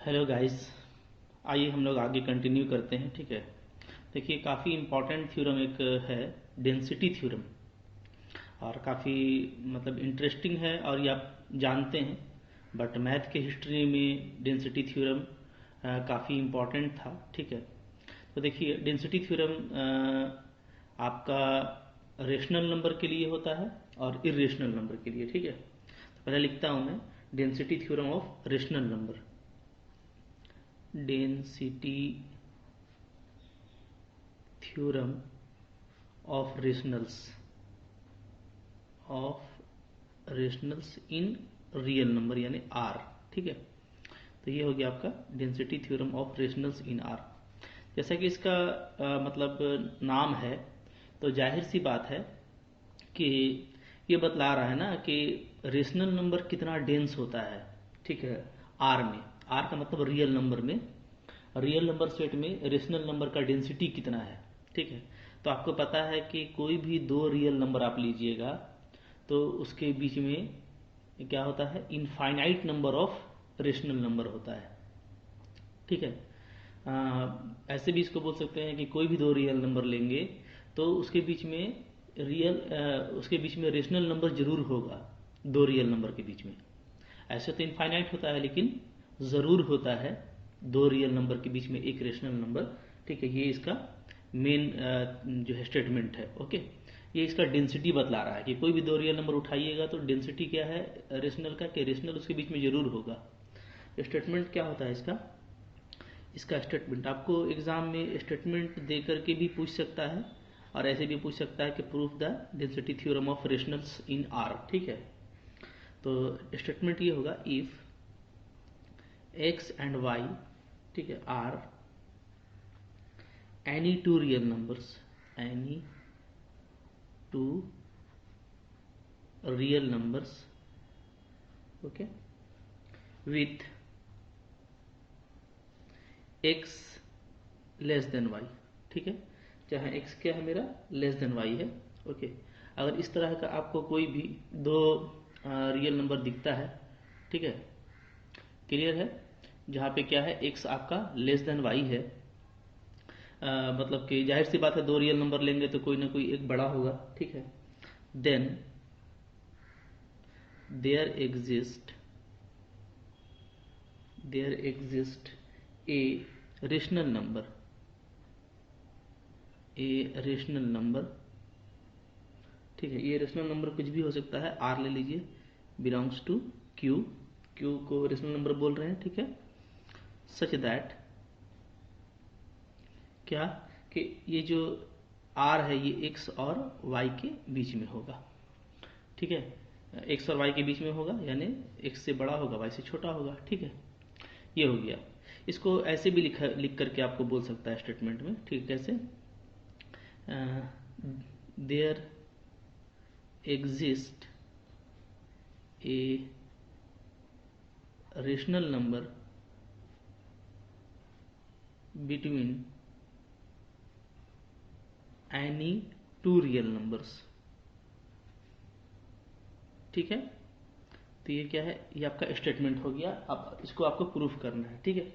Hello guys. आइए हम लोग आगे कंटिन्यू करते हैं। ठीक है, देखिए काफ़ी इम्पॉर्टेंट थ्योरम एक है, डेंसिटी थ्योरम। और काफ़ी मतलब इंटरेस्टिंग है और ये आप जानते हैं, बट मैथ के हिस्ट्री में डेंसिटी थ्योरम काफ़ी इम्पॉर्टेंट था। ठीक है, तो देखिए डेंसिटी थ्योरम आपका रेशनल नंबर के लिए होता है और इरेशनल नंबर के लिए। ठीक है, तो पहले लिखता हूँ मैं density theorem of rational number. Density theorem of rationals in real number यानी आर। ठीक है, तो ये हो गया आपका density theorem of rationals in R. जैसा कि इसका मतलब नाम है, तो जाहिर सी बात है कि ये बतला रहा है ना कि रेशनल नंबर कितना डेंस होता है। ठीक है, आर में, आर का मतलब रियल नंबर में, रियल नंबर सेट में रेशनल नंबर का डेंसिटी कितना है। ठीक है, तो आपको पता है कि कोई भी दो रियल नंबर आप लीजिएगा तो उसके बीच में क्या होता है, infinite number of rational number होता है। ठीक है, ऐसे भी इसको बोल सकते हैं कि कोई भी दो रियल नंबर लेंगे तो उसके बीच में उसके बीच में रेशनल नंबर जरूर होगा, दो रियल नंबर के बीच में। ऐसे तो इनफाइनाइट होता है, लेकिन ज़रूर होता है दो रियल नंबर के बीच में एक रेशनल नंबर। ठीक है, ये इसका मेन जो है स्टेटमेंट है। ओके, ये इसका डेंसिटी बतला रहा है कि कोई भी दो रियल नंबर उठाइएगा तो डेंसिटी क्या है रेशनल का, कि रेशनल उसके बीच में जरूर होगा। स्टेटमेंट क्या होता है इसका, इसका स्टेटमेंट आपको एग्जाम में स्टेटमेंट दे करके भी पूछ सकता है और ऐसे भी पूछ सकता है कि prove the density theorem of rationals in R. ठीक है, तो स्टेटमेंट ये होगा, इफ एक्स एंड वाई, ठीक है, are any two real numbers, any two real numbers, okay, with X less than Y. ठीक है, जहाँ एक्स क्या है मेरा, लेस देन वाई है। ओके, अगर इस तरह का आपको कोई भी दो रियल नंबर दिखता है, ठीक है, क्लियर है, जहाँ पे क्या है एक्स आपका लेस देन वाई है, मतलब कि जाहिर सी बात है दो रियल नंबर लेंगे तो कोई ना कोई एक बड़ा होगा। ठीक है, then there exist a rational number, ठीक है, ये रेशनल नंबर कुछ भी हो सकता है, आर ले लीजिए, बिलोंग्स टू क्यू, क्यू को रेशनल नंबर बोल रहे हैं। ठीक है, सच दैट क्या, कि ये जो आर है ये एक्स और वाई के बीच में होगा। ठीक है, एक्स और वाई के बीच में होगा, यानी एक्स से बड़ा होगा वाई से छोटा होगा। ठीक है, ये हो गया। इसको ऐसे भी लिख करके आपको बोल सकता है स्टेटमेंट में। ठीक है, कैसे, there exist a rational number between any two real numbers. ठीक है, तो ये क्या है, ये आपका स्टेटमेंट हो गया। अब इसको आपको प्रूफ करना है। ठीक है,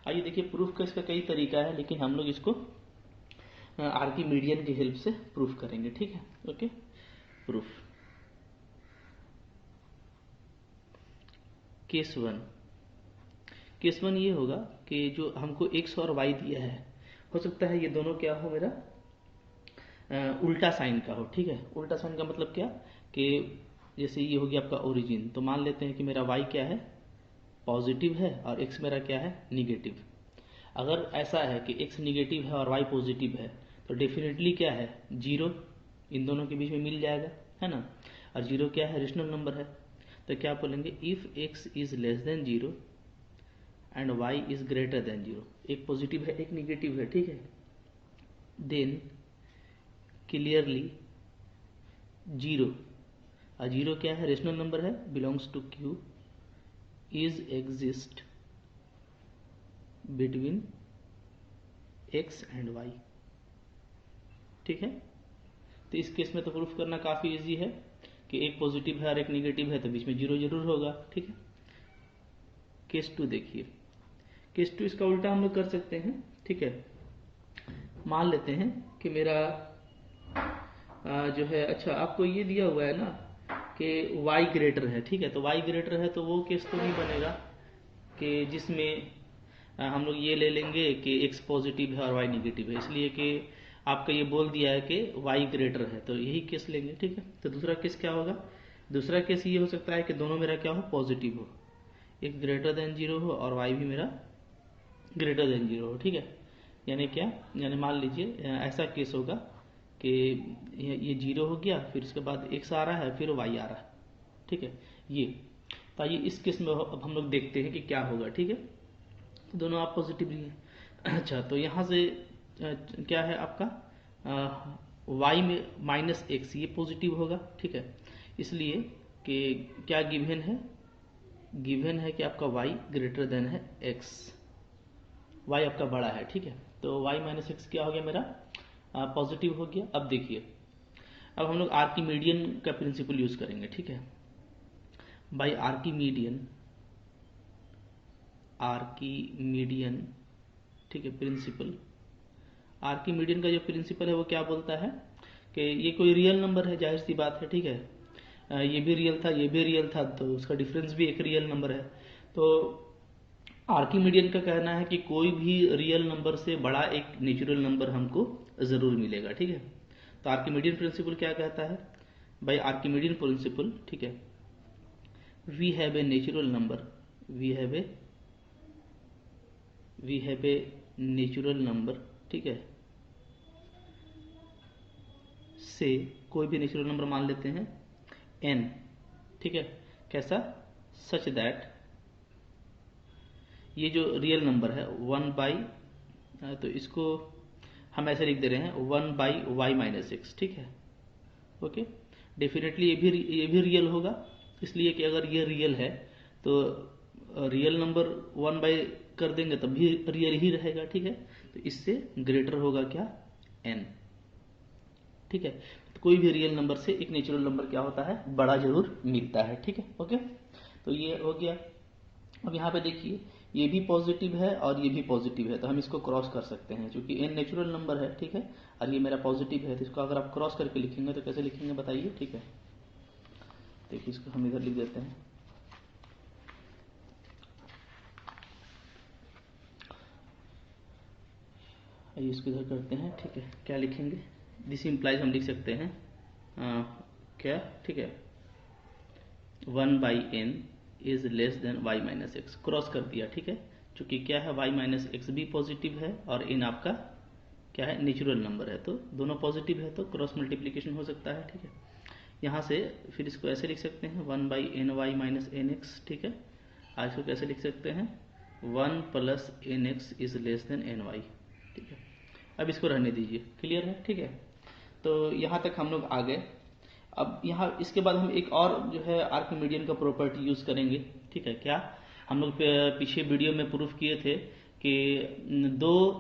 आइए देखिए, प्रूफ का इसका कई तरीका है, लेकिन हम लोग इसको आर्किमीडियन की हेल्प से प्रूफ करेंगे। ठीक है, ओके, प्रूफ। केस वन ये होगा कि जो हमको एक्स और वाई दिया है, हो सकता है ये दोनों क्या हो मेरा, उल्टा साइन का हो। ठीक है, उल्टा साइन का मतलब क्या, कि जैसे ये हो गया आपका ओरिजिन, तो मान लेते हैं कि मेरा वाई क्या है, पॉजिटिव है, और एक्स मेरा क्या है, निगेटिव। अगर ऐसा है कि एक्स निगेटिव है और वाई पॉजिटिव है, तो डेफिनेटली क्या है, जीरो इन दोनों के बीच में मिल जाएगा, है ना। और जीरो क्या है, रेशनल नंबर है, तो क्या बोलेंगे, if X is less than zero and Y is greater than zero, एक पॉजिटिव है एक निगेटिव है। ठीक है, देन क्लियरली जीरो, और जीरो क्या है, रेशनल नंबर है, belongs to Q, is exist between x and Y. ठीक है, तो इस केस में तो प्रूफ करना काफ़ी इजी है कि एक पॉजिटिव है और एक नेगेटिव है, तो बीच में जीरो जरूर होगा। ठीक है, केस टू देखिए, केस 2 इसका उल्टा हम लोग कर सकते हैं, ठीक है। मान लेते हैं कि मेरा जो है, अच्छा आपको ये दिया हुआ है ना कि y ग्रेटर है, ठीक है। तो y ग्रेटर है तो वो केस तो नहीं बनेगा कि जिसमें हम लोग ये ले लेंगे कि x पॉजिटिव है और y निगेटिव है, इसलिए कि आपका ये बोल दिया है कि y ग्रेटर है, तो यही केस लेंगे, ठीक है। तो दूसरा केस क्या होगा? दूसरा केस ये हो सकता है कि दोनों मेरा क्या हो, पॉजिटिव हो, x ग्रेटर देन 0 हो और y भी मेरा ग्रेटर देन 0 हो, ठीक है। यानी क्या, यानी मान लीजिए ऐसा केस होगा कि ये 0 हो गया, फिर उसके बाद x आ रहा है, फिर y आ रहा है, ठीक है। ये तो आइए इस केस में अब हम लोग देखते हैं कि क्या होगा, ठीक है। तो दोनों आप पॉजिटिव लिए। अच्छा, तो यहाँ से क्या है आपका y में माइनस एक्स, ये पॉजिटिव होगा, ठीक है। इसलिए कि क्या गिवन है, गिवन है कि आपका y ग्रेटर देन है x, y आपका बड़ा है, ठीक है। तो y माइनस एक्स क्या हो गया मेरा, पॉजिटिव हो गया। अब देखिए, अब हम लोग आर्किमीडियन का प्रिंसिपल यूज करेंगे, ठीक है। बाय आर्किमीडियन, आर्किमीडियन, ठीक है, प्रिंसिपल। आर्किमीडियन का जो प्रिंसिपल है वो क्या बोलता है कि ये कोई रियल नंबर है, जाहिर सी बात है, ठीक है। ये भी रियल था, ये भी रियल था, तो उसका डिफरेंस भी एक रियल नंबर है। तो आर्किमीडियन का कहना है कि कोई भी रियल नंबर से बड़ा एक नेचुरल नंबर हमको जरूर मिलेगा, ठीक है। तो आर्किमीडियन प्रिंसिपल क्या कहता है? बाय आर्किमीडियन प्रिंसिपल, ठीक है, we have a natural number, we have a natural number, ठीक है, से कोई भी नेचुरल नंबर मान लेते हैं n, ठीक है। कैसा? सच दैट, ये जो रियल नंबर है 1 बाई, तो इसको हम ऐसे लिख दे रहे हैं 1 बाई वाई माइनस एक्स, ठीक है, ओके। डेफिनेटली ये भी रियल होगा, इसलिए कि अगर ये रियल है तो रियल नंबर 1 बाई कर देंगे तब भी रियल ही रहेगा, ठीक है। तो इससे ग्रेटर होगा क्या, n, ठीक है। तो कोई भी रियल नंबर से एक नेचुरल नंबर क्या होता है, बड़ा जरूर मिलता है, ठीक है, ओके। तो ये हो गया। अब यहाँ पे देखिए, ये भी पॉजिटिव है और ये भी पॉजिटिव है, तो हम इसको क्रॉस कर सकते हैं, क्योंकि n नेचुरल नंबर है, ठीक है, और ये मेरा पॉजिटिव है, तो इसको अगर आप क्रॉस करके लिखेंगे तो कैसे लिखेंगे बताइए, ठीक है। देखिए इसको हम इधर लिख देते हैं, आइए इसको इधर करते हैं, ठीक है। क्या लिखेंगे, दिस इम्प्लाइज हम लिख सकते हैं क्या, ठीक है, 1 by N is less than Y minus X, cross कर दिया, ठीक है। चूंकि क्या है, वाई माइनस एक्स भी पॉजिटिव है और एन आपका क्या है, नेचुरल नंबर है, तो दोनों पॉजिटिव है, तो क्रॉस मल्टीप्लीकेशन हो सकता है, ठीक है। यहाँ से फिर इसको ऐसे लिख सकते हैं 1 by N Y minus N X, ठीक है। आज इसको कैसे लिख सकते हैं, 1 plus N X is less than N Y, ठीक है। अब इसको रहने दीजिए, क्लियर है, ठीक है। तो यहाँ तक हम लोग आ गए। अब यहाँ इसके बाद हम एक और जो है आर्किमीडियन का प्रॉपर्टी यूज करेंगे, ठीक है। क्या, हम लोग पीछे वीडियो में प्रूफ किए थे कि दो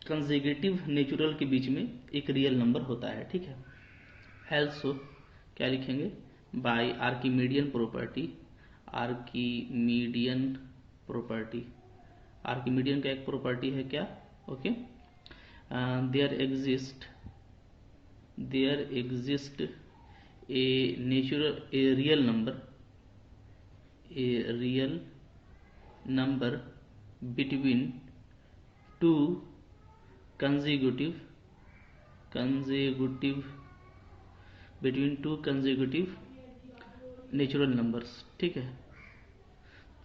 कंसेक्यूटिव नेचुरल के बीच में एक रियल नंबर होता है, ठीक है। एल्सो क्या लिखेंगे, by Archimedean property, Archimedean property, Archimedean का एक प्रॉपर्टी है क्या, okay, there exist a real number between two consecutive natural numbers, ठीक है।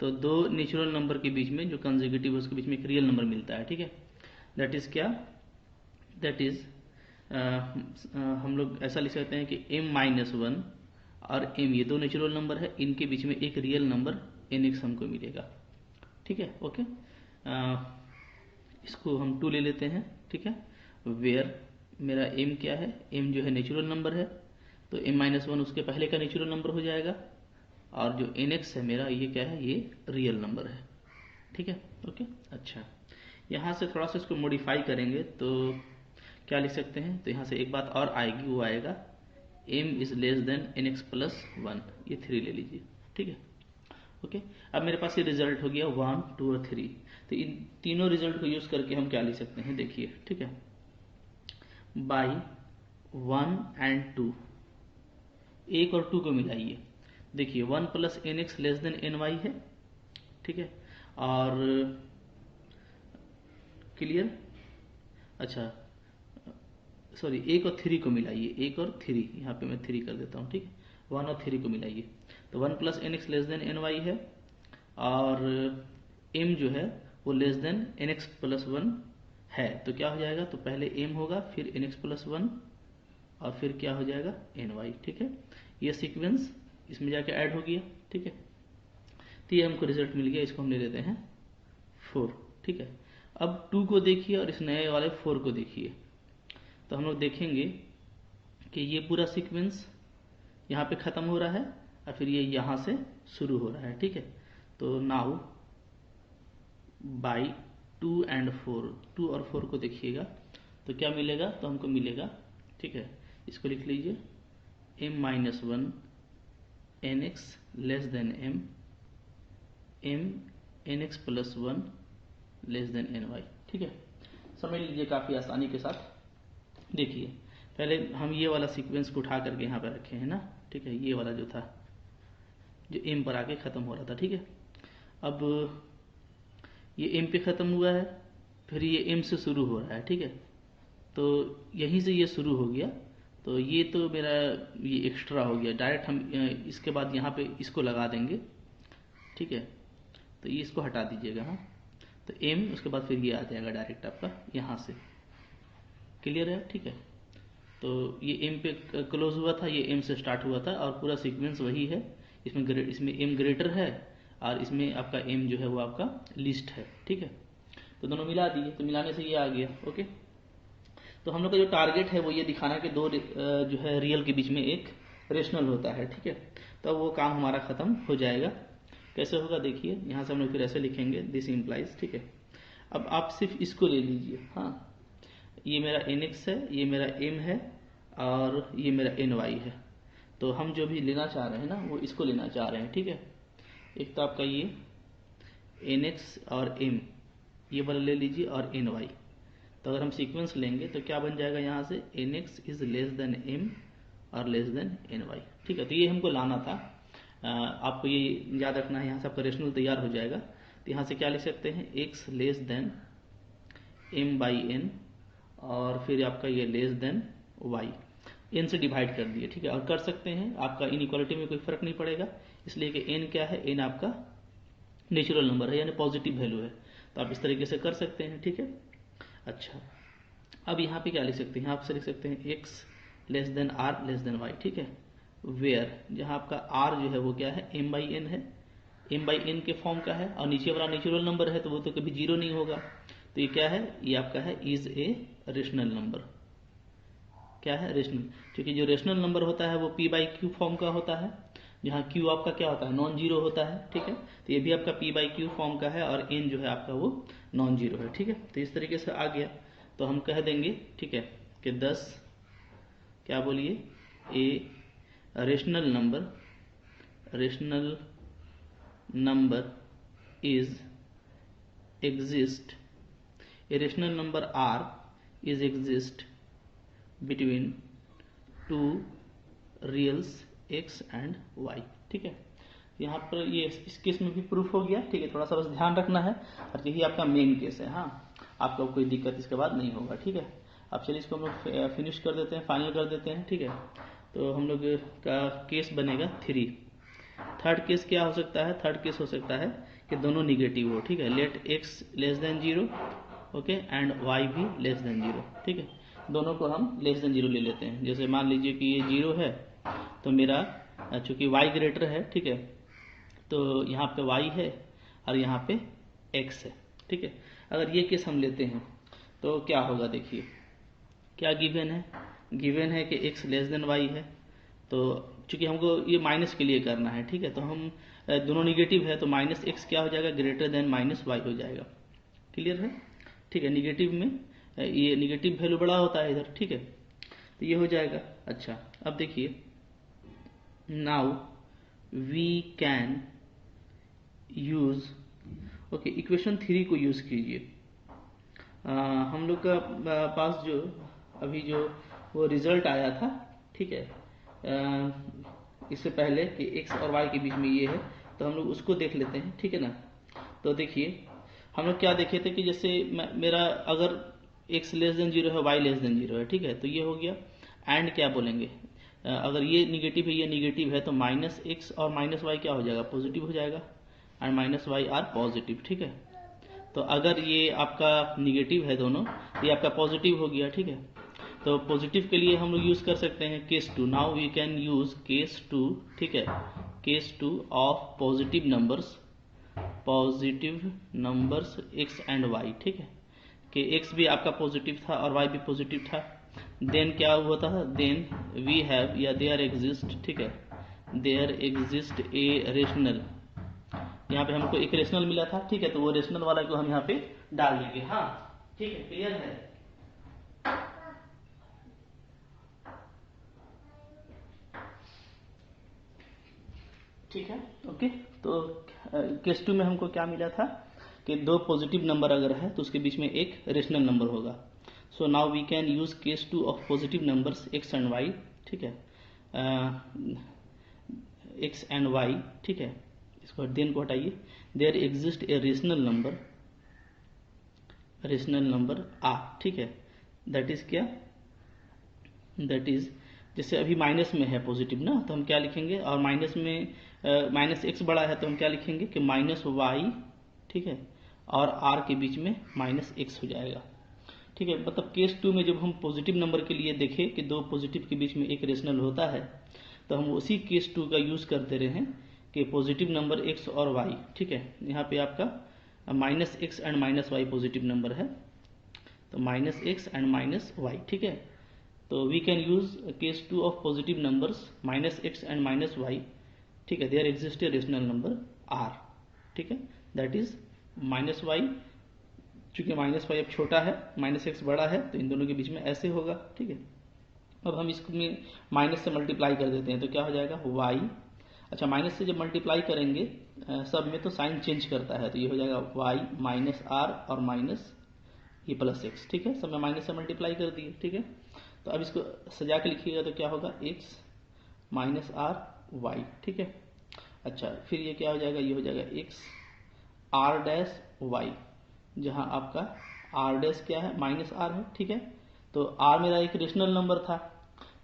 तो दो नेचुरल नंबर के बीच में जो कंसेक्यूटिव है उसके बीच में एक रियल नंबर मिलता है, ठीक है। दैट इज क्या, दैट इज हम लोग ऐसा लिख सकते हैं कि m माइनस 1 और m, ये दो नेचुरल नंबर है, इनके बीच में एक रियल नंबर nx हमको मिलेगा, ठीक है, ओके। इसको हम 2 ले लेते हैं, ठीक है। वेयर मेरा m क्या है, m जो है नेचुरल नंबर है, तो m माइनस 1 उसके पहले का नेचुरल नंबर हो जाएगा, और जो nx है मेरा, ये क्या है, ये रियल नंबर है, ठीक है, ओके। अच्छा, यहाँ से थोड़ा सा इसको मॉडिफाई करेंगे तो क्या लिख सकते हैं, तो यहाँ से एक बात और आएगी, वो आएगा m is less then nx plus 1, ये 3 ले लीजिए, ठीक है। ओके, अब मेरे पास ये रिजल्ट हो गया 1, 2 और 3। तो इन तीनों रिजल्ट को यूज करके हम क्या लिख सकते हैं, देखिए, ठीक है, बाई 1 एंड 2, 1 और 2 को मिलाइए, देखिए 1 plus N X less than N Y है, ठीक है, और क्लियर, अच्छा सॉरी 1 और 3 को मिलाइए, 1 और 3, यहाँ पे मैं 3 कर देता हूँ, ठीक है, 1 और 3 को मिलाइए, तो 1 plus N X less than N Y है, और m जो है वो less than N X plus 1 है, तो क्या हो जाएगा, तो पहले m होगा, फिर एन एक्स प्लस 1, और फिर क्या हो जाएगा एन वाई, ठीक है, ये सीक्वेंस इसमें जाके ऐड हो गया, ठीक है, तो ये हमको रिजल्ट मिल गया, इसको हम ले लेते हैं 4, ठीक है। अब 2 को देखिए और इस नए वाले 4 को देखिए, तो हम लोग देखेंगे कि ये पूरा सीक्वेंस यहाँ पे ख़त्म हो रहा है और फिर ये यहाँ से शुरू हो रहा है, ठीक है। तो नाउ बाई 2 एंड 4, 2 और 4 को देखिएगा तो क्या मिलेगा, तो हमको मिलेगा, ठीक है, इसको लिख लीजिए m minus 1 N X less than m N X plus 1 less than N Y, ठीक है, समझ लीजिए काफ़ी आसानी के साथ। देखिए पहले हम ये वाला सीक्वेंस को उठा करके यहाँ पर रखे हैं ना, ठीक है, ये वाला जो था जो m पर आके ख़त्म हो रहा था, ठीक है, अब ये m पे ख़त्म हुआ है, फिर ये m से शुरू हो रहा है, ठीक है, तो यहीं से ये शुरू हो गया, तो ये तो मेरा ये एक्स्ट्रा हो गया, डायरेक्ट हम इसके बाद यहाँ पे इसको लगा देंगे, ठीक है, तो ये इसको हटा दीजिएगा, हाँ, तो m उसके बाद फिर ये आ जाएगा डायरेक्ट आपका यहाँ से, क्लियर है, ठीक है, तो ये m पे क्लोज हुआ था, ये m से स्टार्ट हुआ था और पूरा सीक्वेंस वही है, इसमें m ग्रेटर है और इसमें आपका m जो है वो आपका लिस्ट है, ठीक है, तो दोनों मिला दिए, तो मिलाने से ये आ गया, ओके। तो हम लोग का जो टारगेट है वो ये दिखाना है कि दो जो है रियल के बीच में एक रेशनल होता है, ठीक है, तो वो काम हमारा खत्म हो जाएगा। कैसे होगा देखिए, यहाँ से हम लोग फिर ऐसे लिखेंगे, दिस इम्प्लाइज, ठीक है। अब आप सिर्फ इसको ले लीजिए, हाँ, ये मेरा एन एक्स है, ये मेरा m है और ये मेरा एन वाई है, तो हम जो भी लेना चाह रहे हैं ना वो इसको लेना चाह रहे हैं, ठीक है। एक तो आपका ये एन एक्स और m ये वाला ले लीजिए और एन वाई, तो अगर हम सीक्वेंस लेंगे तो क्या बन जाएगा, यहाँ से N X is less than m और लेस देन एन वाई, ठीक है, तो ये हमको लाना था। आपको ये याद रखना है, यहाँ से आपका रेशनल तैयार हो जाएगा, तो यहाँ से क्या लिख सकते हैं, x less than m by n और फिर आपका ये लेस देन y, n से डिवाइड कर दिए, ठीक है, और कर सकते हैं, आपका इनइक्वालिटी में कोई फर्क नहीं पड़ेगा, इसलिए कि n क्या है, n आपका नेचुरल नंबर है यानी पॉजिटिव वैल्यू है, तो आप इस तरीके से कर सकते हैं, ठीक है। अच्छा, अब यहाँ पे क्या लिख सकते हैं, आप से लिख सकते हैं x less than r less than y, ठीक है, वेयर जहाँ आपका r जो है वो क्या है, m बाई n है, m बाई n के फॉर्म का है और नीचे वाला नेचुरल नंबर है तो वो तो कभी जीरो नहीं होगा, तो ये क्या है, ये आपका है इज ए रेशनल नंबर, क्या है, रेशनल, क्योंकि जो रेशनल नंबर होता है वो p बाई क्यू फॉर्म का होता है, जहाँ q आपका क्या होता है, नॉन जीरो होता है, ठीक है, तो ये भी आपका p बाई क्यू फॉर्म का है और n जो है आपका वो नॉन जीरो है, ठीक है, तो इस तरीके से आ गया, तो हम कह देंगे, ठीक है, कि 10 क्या बोलिए, ए rational number is exist, a rational number r is exist between two reals x and y, ठीक है, यहाँ पर ये इस केस में भी प्रूफ हो गया, ठीक है, थोड़ा सा बस ध्यान रखना है, और यही आपका मेन केस है, हाँ, आपको कोई दिक्कत इसके बाद नहीं होगा, ठीक है। अब चलिए इसको हम लोग फिनिश कर देते हैं, फाइनल कर देते हैं, ठीक है, तो हम लोग का केस बनेगा 3। थर्ड केस क्या हो सकता है, थर्ड केस हो सकता है कि दोनों निगेटिव हो, ठीक है, let x less than 0, okay, and y भी लेस देन 0, ठीक है, दोनों को हम लेस देन 0 ले लेते हैं, जैसे मान लीजिए कि ये 0 है तो मेरा चूंकि y ग्रेटर है, ठीक है, तो यहाँ पे y है और यहाँ पे x है, ठीक है। अगर ये केस हम लेते हैं तो क्या होगा, देखिए क्या गिवन है, गिवन है कि x लेस देन y है, तो चूंकि हमको ये माइनस के लिए करना है, ठीक है, तो हम दोनों निगेटिव है तो माइनस एक्स क्या हो जाएगा, ग्रेटर देन माइनस वाई हो जाएगा, क्लियर है, ठीक है, निगेटिव में ये निगेटिव वैल्यू बड़ा होता है इधर, ठीक है, तो ये हो जाएगा। अच्छा, अब देखिए, now we can use, okay, equation 3 को यूज कीजिए। हम लोग का पास जो अभी जो वो रिजल्ट आया था, ठीक है, इससे पहले कि x और y के बीच में ये है, तो हम लोग उसको देख लेते हैं, ठीक है ना। तो देखिए हम लोग क्या देखे थे कि जैसे मेरा अगर x लेस देन 0 है, y लेस देन 0 है, ठीक है, तो ये हो गया। एंड क्या बोलेंगे, अगर ये निगेटिव है, ये निगेटिव है, तो माइनस एक्स और माइनस वाई क्या हो जाएगा, पॉजिटिव हो जाएगा, and minus Y are positive, ठीक है। तो अगर ये आपका निगेटिव है दोनों, ये आपका पॉजिटिव हो गया, ठीक है। तो पॉजिटिव के लिए हम लोग यूज कर सकते हैं case 2। Now we can use case 2, ठीक है, case 2 of positive numbers X and Y, ठीक है, कि एक्स भी आपका पॉजिटिव था और वाई भी पॉजिटिव था। देन क्या हुआ था, देन वी हैव या देयर एग्जिस्ट, ठीक है, देयर एग्जिस्ट ए रेशनल, यहाँ पे हमको एक रेशनल मिला था, ठीक है, तो वो रेशनल वाला को हम यहाँ पे डाल देंगे। हाँ ठीक है, क्लियर है। ठीक है, ओके। तो केस 2 में हमको क्या मिला था कि दो पॉजिटिव नंबर अगर है तो उसके बीच में एक रेशनल नंबर होगा। So now we can use case 2 of positive numbers X and Y, ठीक है, एक्स एंड वाई, ठीक है। इसको देन को हटाइए, there exist a rational number are, ठीक है, दैट इज क्या, दैट इज जैसे अभी माइनस में है पॉजिटिव ना, तो हम क्या लिखेंगे, और माइनस में माइनस एक्स बड़ा है तो हम क्या लिखेंगे कि माइनस वाई, ठीक है, और आर के बीच में माइनस एक्स हो जाएगा, ठीक है। मतलब केस 2 में जब हम पॉजिटिव नंबर के लिए देखें कि दो पॉजिटिव के बीच में एक रेशनल होता है, तो हम उसी केस 2 का यूज करते रहे हैं कि पॉजिटिव नंबर एक्स और वाई, ठीक है, यहाँ पे आपका minus x and minus y positive number है, तो minus x and minus y, ठीक है। तो we can use case 2 of positive numbers minus x and minus y, ठीक है, there exist a rational number are, ठीक है, दैट इज माइनस वाई, चूंकि माइनस वाई अब छोटा है, माइनस एक्स बड़ा है, तो इन दोनों के बीच में ऐसे होगा, ठीक है। अब हम इसमें माइनस से मल्टीप्लाई कर देते हैं तो क्या हो जाएगा वाई, अच्छा माइनस से जब मल्टीप्लाई करेंगे सब में तो साइन चेंज करता है, तो ये हो जाएगा वाई माइनस आर और माइनस ये प्लस एक्स, ठीक है, सब में माइनस से मल्टीप्लाई कर दिए, ठीक है। तो अब इसको सजा के लिखिएगा तो क्या होगा, एक्स माइनस आर वाई, ठीक है। अच्छा फिर ये क्या हो जाएगा, ये हो जाएगा एक्स आर डैश वाई, जहां आपका आर डैश क्या है, माइनस आर है, ठीक है। तो आर मेरा एक रेशनल नंबर था,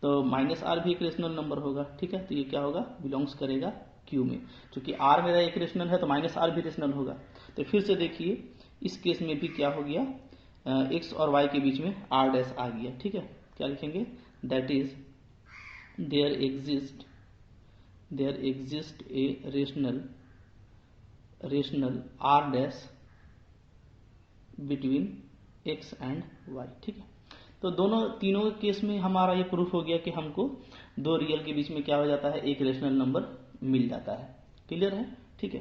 तो माइनस आर भी एक रेशनल नंबर होगा, ठीक है, तो ये क्या होगा, बिलोंग्स करेगा क्यू में। क्योंकि आर मेरा एक रेशनल है तो माइनस आर भी रेशनल होगा। तो फिर से देखिए इस केस में भी क्या हो गया, एक्स और वाई के बीच में आर डैश आ गया, ठीक है। क्या लिखेंगे, that is there exist a rational r dash between x and Y, ठीक है। तो तीनों केस में हमारा ये प्रूफ हो गया कि हमको दो रियल के बीच में क्या हो जाता है, एक रेशनल नंबर मिल जाता है, क्लियर है, ठीक है।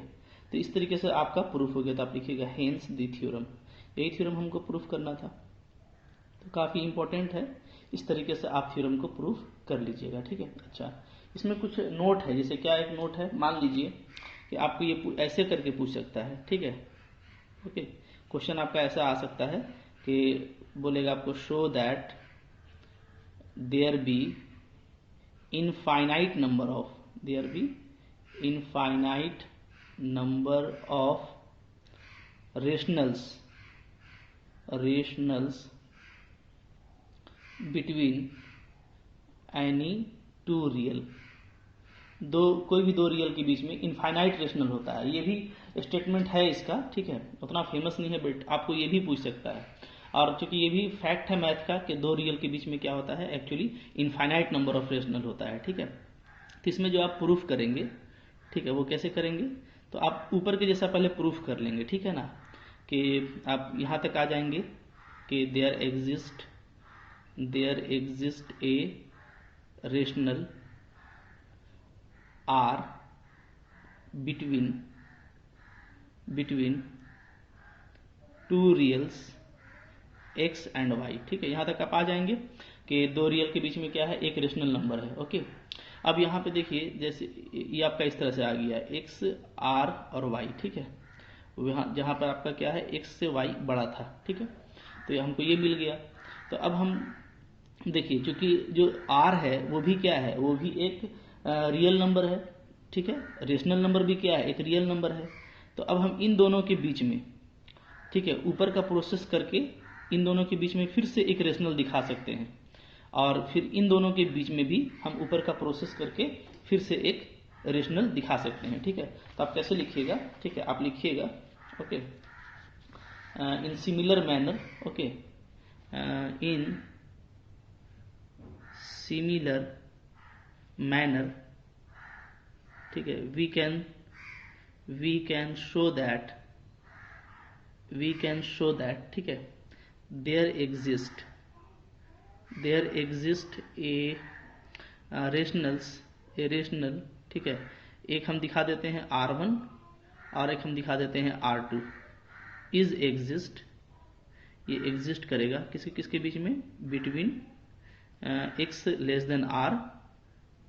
तो इस तरीके से आपका प्रूफ हो गया, तो आप लिखिएगा हेंस द थ्योरम, यही थ्योरम हमको प्रूफ करना था, तो काफ़ी इंपॉर्टेंट है, इस तरीके से आप थ्योरम को प्रूफ कर लीजिएगा, ठीक है। अच्छा इसमें कुछ नोट है, जैसे क्या एक नोट है, मान लीजिए कि आपको ये ऐसे करके पूछ सकता है, ठीक है, ओके। क्वेश्चन आपका ऐसा आ सकता है कि बोलेगा आपको show that there be infinite number of rationals between any two real, कोई भी दो रियल के बीच में इनफाइनाइट रेशनल होता है, ये भी स्टेटमेंट है इसका, ठीक है, उतना फेमस नहीं है बट आपको ये भी पूछ सकता है। और चूंकि ये भी फैक्ट है मैथ का कि दो रियल के बीच में क्या होता है, actually infinite number of rational होता है, ठीक है। तो इसमें जो आप प्रूफ करेंगे, ठीक है, वो कैसे करेंगे, तो आप ऊपर के जैसा पहले प्रूफ कर लेंगे, ठीक है ना, कि आप यहाँ तक आ जाएंगे कि there exist a rational r between two reals x and Y, ठीक है, यहां तक आप आ जाएंगे कि दो रियल के बीच में क्या है, एक रेशनल नंबर है, ओके। अब यहाँ पे देखिए, जैसे ये आपका इस तरह से आ गया x, r और y, ठीक है। वहाँ जहाँ पर आपका क्या है, x से y बड़ा था, ठीक है। तो ये हमको ये मिल गया। तो अब हम देखिए, चूंकि जो r है वो भी क्या है, वो भी एक रियल नंबर है, ठीक है। रेशनल नंबर भी क्या है, एक रियल नंबर है। तो अब हम इन दोनों के बीच में, ठीक है, ऊपर का प्रोसेस करके इन दोनों के बीच में फिर से एक रेशनल दिखा सकते हैं, और फिर इन दोनों के बीच में भी हम ऊपर का प्रोसेस करके फिर से एक रेशनल दिखा सकते हैं, ठीक है। तो आप कैसे लिखिएगा, ठीक है, आप लिखिएगा ओके, इन सिमिलर मैनर, ओके, इन सिमिलर मैनर, ठीक है, वी कैन शो दैट, ठीक है, देयर एग्जिस्ट ए रेशनल, ठीक है। एक हम दिखा देते हैं R1 और एक हम दिखा देते हैं R2 इज एग्जिस्ट, ये एग्जिस्ट करेगा किसके बीच में, between x less than r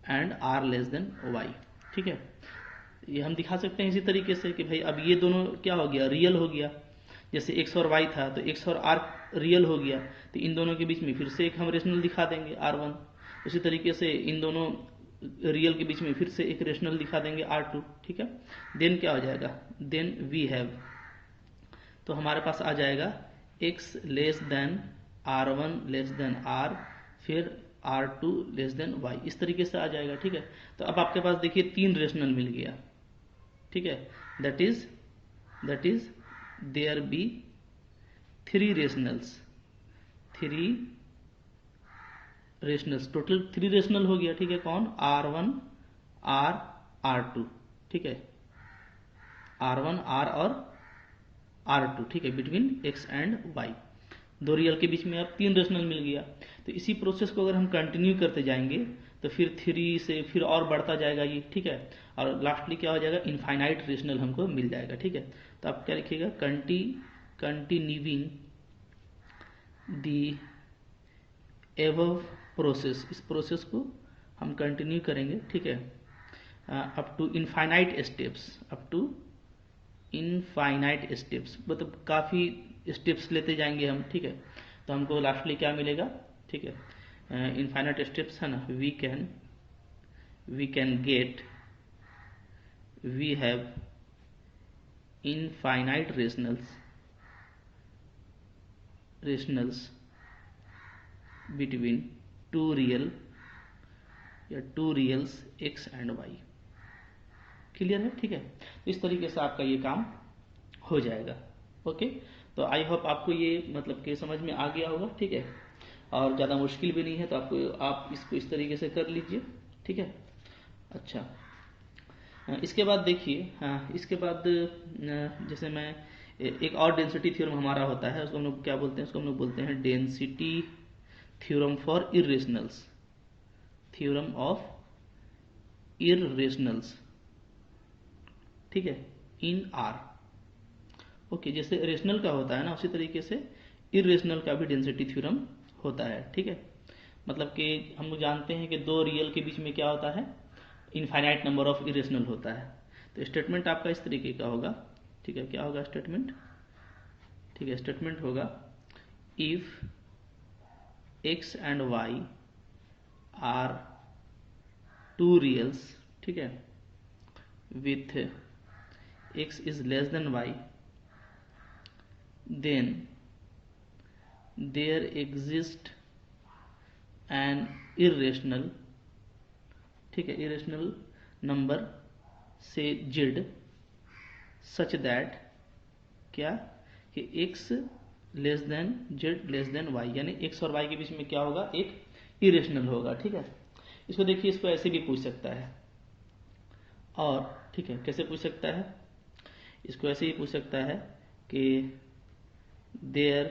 and r less than y, ठीक है। ये हम दिखा सकते हैं इसी तरीके से कि भाई अब ये दोनों क्या हो गया, रियल हो गया। जैसे x और y था तो x और r रियल हो गया, तो इन दोनों के बीच में फिर से एक हम रेशनल दिखा देंगे R1। उसी तरीके से इन दोनों रियल के बीच में फिर से एक रेशनल दिखा देंगे R2, ठीक है। देन क्या हो जाएगा, देन वी हैव, तो हमारे पास आ जाएगा x less then R1 less than r, फिर R2 लेस देन y, इस तरीके से आ जाएगा, ठीक है। तो अब आपके पास देखिए 3 रेशनल मिल गया, ठीक है। That is there be 3 rationals, total 3 rational हो गया, ठीक है। कौन, R1 r R2, ठीक है, R1 r और R2, ठीक है, बिटवीन x एंड y, दो रियल के बीच में अब 3 रेशनल मिल गया। तो इसी प्रोसेस को अगर हम कंटिन्यू करते जाएंगे तो फिर 3 से फिर और बढ़ता जाएगा ये, ठीक है, और लास्टली क्या हो जाएगा, इनफाइनाइट रेशनल हमको मिल जाएगा, ठीक है। तो आप क्या लिखिएगा, कंटिन्यूइंग दी एबव प्रोसेस, इस प्रोसेस को हम कंटिन्यू करेंगे, ठीक है, अप टू इनफाइनाइट स्टेप्स, मतलब काफ़ी स्टेप्स लेते जाएंगे हम, ठीक है। तो हमको लास्टली क्या मिलेगा, ठीक है, इनफाइनाइट स्टेप्स है ना, we can get, we have infinite rationals between two reals x and y, clear है, ठीक है। तो इस तरीके से आपका ये काम हो जाएगा, ओके। तो आई होप आपको ये मतलब कि समझ में आ गया होगा, ठीक है, और ज़्यादा मुश्किल भी नहीं है, तो आप इसको इस तरीके से कर लीजिए, ठीक है। अच्छा, इसके बाद देखिए, इसके बाद जैसे मैं एक और डेंसिटी थ्योरम हमारा होता है, उसको हम लोग क्या बोलते हैं, उसको हम लोग बोलते हैं density theorem for irrationals, theorem of irrationals, ठीक है, इन आर, ओके। जैसे रेशनल का होता है ना, उसी तरीके से इरेशनल का भी डेंसिटी थ्योरम होता है, ठीक है। मतलब कि हम लोग जानते हैं कि दो रियल के बीच में क्या होता है, इनफाइनाइट नंबर ऑफ इरेशनल होता है। तो स्टेटमेंट आपका इस तरीके का होगा, ठीक है। क्या होगा स्टेटमेंट, ठीक है, स्टेटमेंट होगा if x and y are two reals, ठीक है, with x is less than y, then there exist an irrational, ठीक है, irrational number से z such that क्या, कि x less then z less than y, यानी x और y के बीच में क्या होगा, एक इरेशनल होगा, ठीक है। इसको देखिए, इसको ऐसे भी पूछ सकता है, और ठीक है, कैसे पूछ सकता है, इसको ऐसे ही पूछ सकता है कि there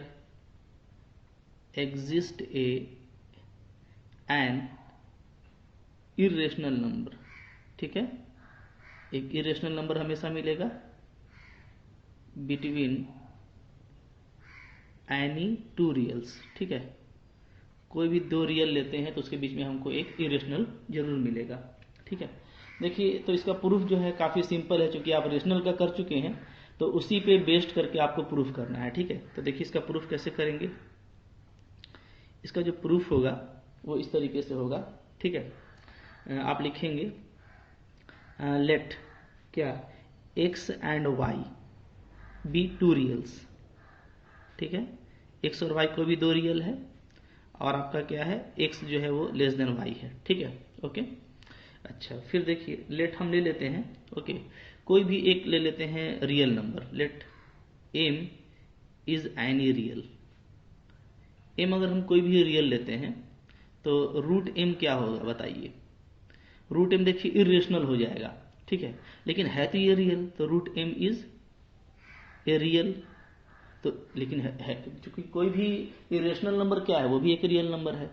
exist an irrational number, ठीक है, एक इरेशनल नंबर हमेशा मिलेगा बिटवीन एनी टू रियल्स, ठीक है। कोई भी दो रियल लेते हैं तो उसके बीच में हमको एक इरेशनल जरूर मिलेगा। ठीक है। देखिए तो इसका प्रूफ जो है काफ़ी सिंपल है, क्योंकि आप रेशनल का कर चुके हैं तो उसी पे बेस्ड करके आपको प्रूफ करना है। ठीक है, तो देखिए इसका प्रूफ कैसे करेंगे। इसका जो प्रूफ होगा वो इस तरीके से होगा। ठीक है, आप लिखेंगे लेट क्या x and y be two reals. ठीक है, x और y को भी दो रियल है, और आपका क्या है x जो है वो लेस देन y है। ठीक है, ओके। अच्छा, फिर देखिए लेट हम ले लेते हैं, ओके, कोई भी एक ले लेते हैं real number. Let m is any real. m अगर हम कोई भी रियल लेते हैं तो रूट m क्या होगा बताइए। रूट m देखिए इरेशनल हो जाएगा, ठीक है, लेकिन है तो ये रियल, तो root m is a real. तो लेकिन है क्योंकि कोई भी इरेशनल नंबर क्या है, वो भी एक रियल नंबर है।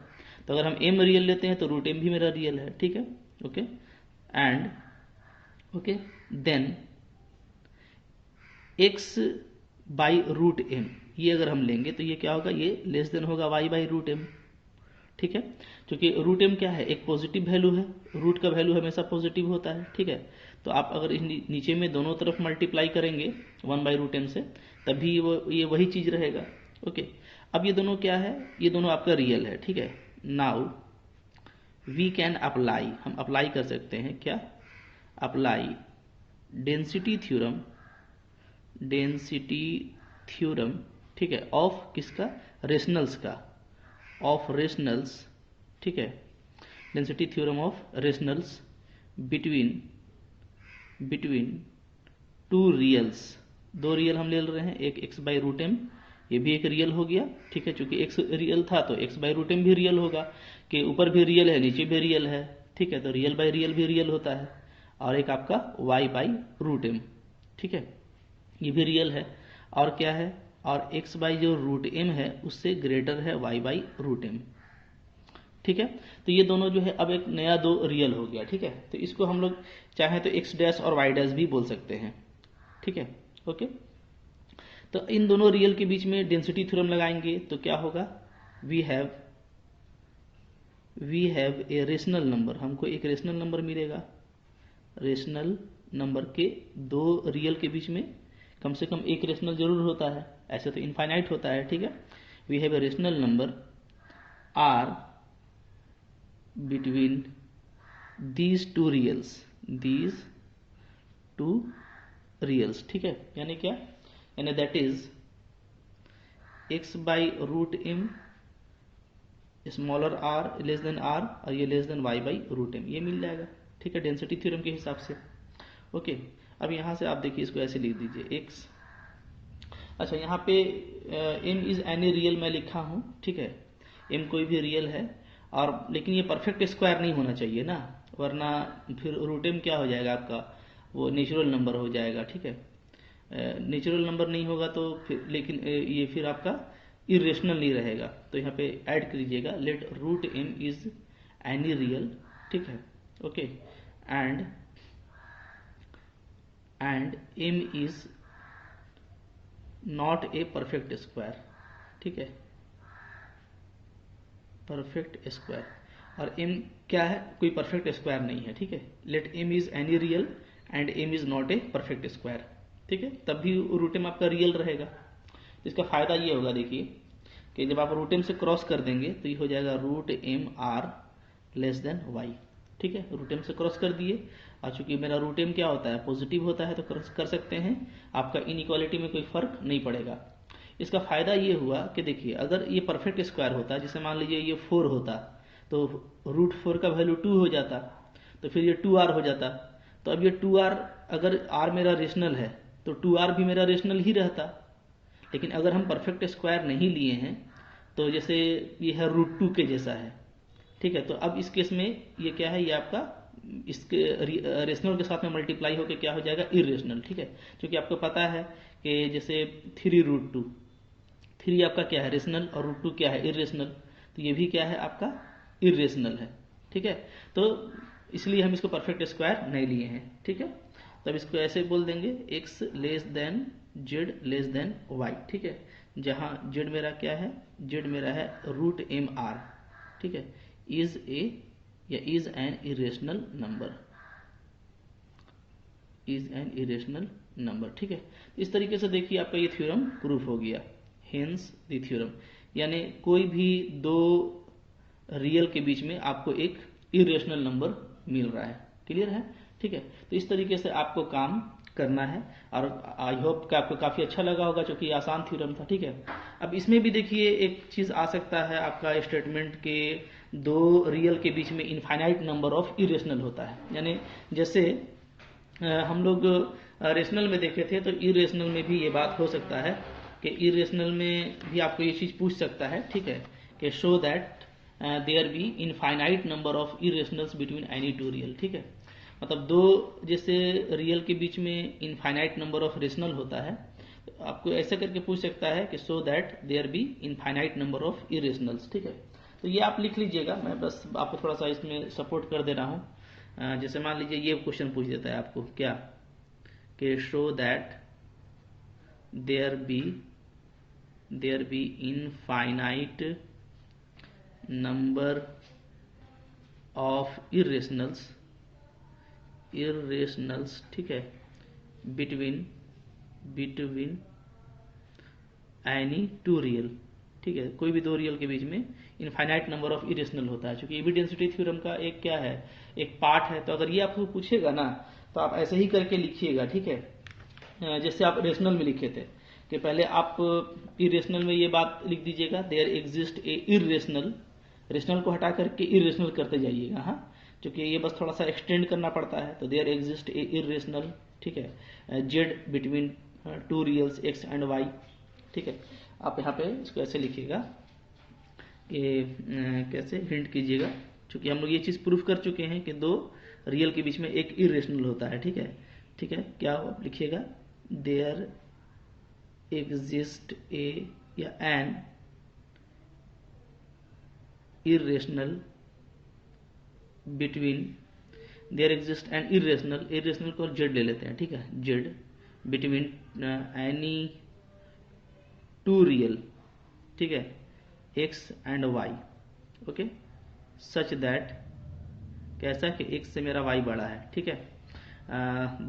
तो अगर हम m रियल लेते हैं तो रूट m भी मेरा रियल है। ठीक है, okay. And okay then x by root m, ये अगर हम लेंगे तो ये क्या होगा, ये लेस देन होगा y बाई रूट m। ठीक है, क्योंकि रूट m क्या है, एक पॉजिटिव वैल्यू है, रूट का वैल्यू हमेशा पॉजिटिव होता है। ठीक है, तो आप अगर नीचे में दोनों तरफ मल्टीप्लाई करेंगे 1 बाई रूट m से, तभी ये वही चीज रहेगा। ओके, अब ये दोनों क्या है, ये दोनों आपका रियल है। ठीक है, नाउ वी कैन अप्लाई, हम अप्लाई कर सकते हैं क्या, apply density theorem, density theorem, ठीक है, ऑफ किसका, रेशनल्स का, ऑफ रेशनल्स। ठीक है, density theorem of rationals between two reals. दो रियल हम ले रहे हैं, एक x बाई रूट एम, ये भी एक रियल हो गया। ठीक है, चूंकि x रियल था तो x बाई रूट एम भी रियल होगा, कि ऊपर भी रियल है नीचे भी रियल है। ठीक है, तो रियल बाई रियल भी रियल होता है। और एक आपका y बाई रूट एम, ठीक है, ये भी रियल है। और क्या है, और x बाई जो रूट एम है उससे ग्रेटर है y बाई रूट एम। ठीक है, तो ये दोनों जो है अब एक नया दो रियल हो गया। ठीक है, तो इसको हम लोग चाहे तो x डैश और y डैश भी बोल सकते हैं। ठीक है, ओके। तो इन दोनों रियल के बीच में डेंसिटी थ्योरम लगाएंगे तो क्या होगा, we have a rational number, हमको एक रेशनल नंबर मिलेगा। रेशनल नंबर के दो रियल के बीच में कम से कम एक रेशनल जरूर होता है, ऐसे तो इनफाइनाइट होता है। ठीक है, we have a rational number r between these two reals. ठीक है, यानी क्या, यानी that is x by root m smaller r less than r, और ये less than y by root m, ये मिल जाएगा। ठीक है, डेंसिटी थ्योरम के हिसाब से। ओके, अब यहाँ से आप देखिए इसको ऐसे लिख दीजिए x। अच्छा, यहाँ पे m इज एनी रियल मैं लिखा हूँ। ठीक है, m कोई भी रियल है, और लेकिन ये परफेक्ट स्क्वायर नहीं होना चाहिए ना, वरना फिर रूट m क्या हो जाएगा आपका, वो नेचुरल नंबर हो जाएगा। ठीक है, नेचुरल नंबर नहीं होगा तो फिर, लेकिन ये फिर आपका इरेशनल नहीं रहेगा। तो यहाँ पे ऐड कर दीजिएगा let root m is any real. ठीक है, okay, and m is not a perfect square. ठीक है, परफेक्ट स्क्वायर, और m क्या है, कोई परफेक्ट स्क्वायर नहीं है। ठीक है, let m is any real and m is not a perfect square. ठीक है, तब भी रूट m आपका रियल रहेगा। इसका फायदा ये होगा, देखिए कि जब आप रूट m से क्रॉस कर देंगे तो ये हो जाएगा root m r less than y। ठीक है, रूट m से क्रॉस कर दिए, और चूंकि मेरा रूट m क्या होता है, पॉजिटिव होता है, तो क्रॉस कर सकते हैं, आपका इनइक्वालिटी में कोई फर्क नहीं पड़ेगा। इसका फायदा ये हुआ कि देखिए अगर ये परफेक्ट स्क्वायर होता, जैसे मान लीजिए ये 4 होता, तो रूट 4 का वैल्यू 2 हो जाता, तो फिर ये 2r हो जाता। तो अब ये 2r, अगर r मेरा रेशनल है तो 2r भी मेरा रेशनल ही रहता। लेकिन अगर हम परफेक्ट स्क्वायर नहीं लिए हैं, तो जैसे ये है रूट 2 के जैसा है। ठीक है, तो अब इस केस में ये क्या है, ये आपका इसके रेशनल के साथ में मल्टीप्लाई होकर क्या हो जाएगा, इरेशनल। ठीक है, क्योंकि आपको पता है कि जैसे 3 रूट 2, 3 आपका क्या है, रेशनल, और रूट 2 क्या है, इरेशनल, तो ये भी क्या है आपका इरेशनल है। ठीक है, तो इसलिए हम इसको परफेक्ट स्क्वायर नहीं लिए हैं। ठीक है, तब इसको ऐसे बोल देंगे x less then z less than y। ठीक है, जहाँ z मेरा क्या है, z मेरा है रूट m r। ठीक है, इज ए या is an irrational number, is an irrational number. ठीक है, इस तरीके से देखिए आपका ये थ्योरम प्रूफ हो गया। हेंस द थ्योरम, यानी कोई भी दो रियल के बीच में आपको एक इरेशनल नंबर मिल रहा है। क्लियर है? ठीक है, तो इस तरीके से आपको काम करना है और आई होप कि आपको काफी अच्छा लगा होगा, क्योंकि आसान थ्योरम था। ठीक है, अब इसमें भी देखिए एक चीज आ सकता है आपका स्टेटमेंट के दो रियल के बीच में इनफाइनाइट नंबर ऑफ इरेशनल होता है। यानी जैसे हम लोग रेशनल में देखे थे, तो इरेशनल में भी ये बात हो सकता है कि इरेशनल में भी आपको ये चीज पूछ सकता है। ठीक है, कि show that there be infinite number of irrationals between any two real. ठीक है, मतलब दो जैसे रियल के बीच में इनफाइनाइट नंबर ऑफ रेशनल होता है, तो आपको ऐसा करके पूछ सकता है कि so that there be infinite number of irrationals. ठीक है, तो ये आप लिख लीजिएगा, मैं बस आपको थोड़ा सा इसमें सपोर्ट कर दे रहा हूँ। जैसे मान लीजिए ये क्वेश्चन पूछ देता है आपको क्या, कि show that there be infinite number of irrationals, ठीक है, बिटवीन एनी टू रियल। ठीक है, कोई भी दो रियल के बीच में इनफाइनाइट नंबर ऑफ इरेशनल होता है, क्योंकि ये भी डेंसिटी थ्योरम का एक क्या है, एक पार्ट है। तो अगर ये आपको पूछेगा ना, तो आप ऐसे ही करके लिखिएगा। ठीक है, जैसे आप रेशनल में लिखे थे कि पहले आप इरेशनल में ये बात लिख दीजिएगा, there exist a irrational, rational को हटा करके इरेशनल करते जाइएगा। हाँ, क्योंकि ये बस थोड़ा सा एक्सटेंड करना पड़ता है। तो देयर एग्जिस्ट ए इरेशनल, ठीक है, z between two reals x and Y. ठीक है, आप यहाँ पे इसको ऐसे लिखिएगा कि कैसे हिंट कीजिएगा, क्योंकि हम लोग ये चीज़ प्रूफ कर चुके हैं कि दो रियल के बीच में एक इरेशनल होता है। ठीक है, ठीक है, क्या आप लिखिएगा, देयर एग्जिस्ट ए या an irrational between, there exist an irrational, irrational को जेड ले लेते हैं। ठीक है, z between any two real, ठीक है, x and y. Okay, such that, कैसा कि एक्स से मेरा वाई बड़ा है। ठीक है,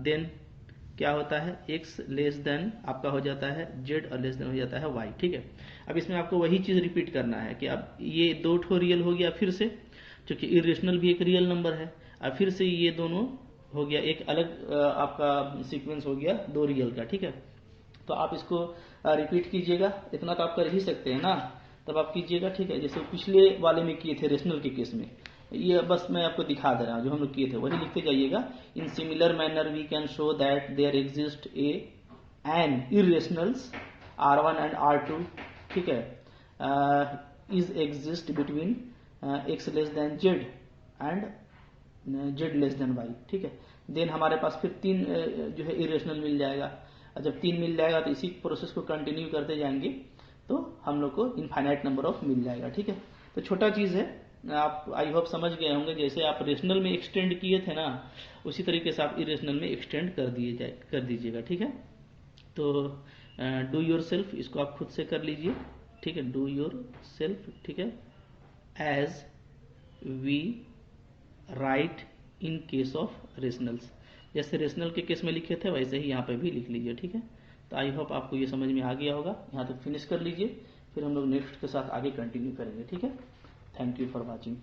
देन क्या होता है, एक्स लेस देन आपका हो जाता है जेड और लेस देन हो जाता है वाई। ठीक है, अब इसमें आपको वही चीज रिपीट करना है कि अब ये दो ठो रियल हो गया फिर से, क्योंकि इरेशनल भी एक रियल नंबर है। अब फिर से ये दोनों हो गया एक अलग आपका सीक्वेंस हो गया दो रियल का। ठीक है, तो आप इसको रिपीट कीजिएगा, इतना तो आप कर ही सकते हैं ना, तब आप कीजिएगा। ठीक है, जैसे पिछले वाले में किए थे रेशनल के केस में, ये बस मैं आपको दिखा दे रहा हूँ, जो हम लोग किए थे वही लिखते जाइएगा। In similar manner we can show that there exist a an irrationals R1 and R2, ठीक है, is exist between x less than z and z less than Y. ठीक है, देन हमारे पास फिर तीन जो है इरेशनल मिल जाएगा। जब तीन मिल जाएगा तो इसी प्रोसेस को कंटिन्यू करते जाएंगे तो हम लोग को इनफाइनाइट नंबर ऑफ मिल जाएगा। ठीक है, तो छोटा चीज है, आप आई होप समझ गए होंगे। जैसे आप रेशनल में एक्सटेंड किए थे ना, उसी तरीके से आप इरेशनल में एक्सटेंड कर दीजिएगा। ठीक है, तो डू योर सेल्फ, इसको आप खुद से कर लीजिए। ठीक है, डू योर सेल्फ, ठीक है, as we write in case of rationals, जैसे रेशनल के केस में लिखे थे वैसे ही यहाँ पे भी लिख लीजिए। ठीक है, तो आई होप आपको ये समझ में आ गया होगा। यहाँ तक फिनिश कर लीजिए, फिर हम लोग नेक्स्ट के साथ आगे कंटिन्यू करेंगे। ठीक है, थैंक यू फॉर वॉचिंग।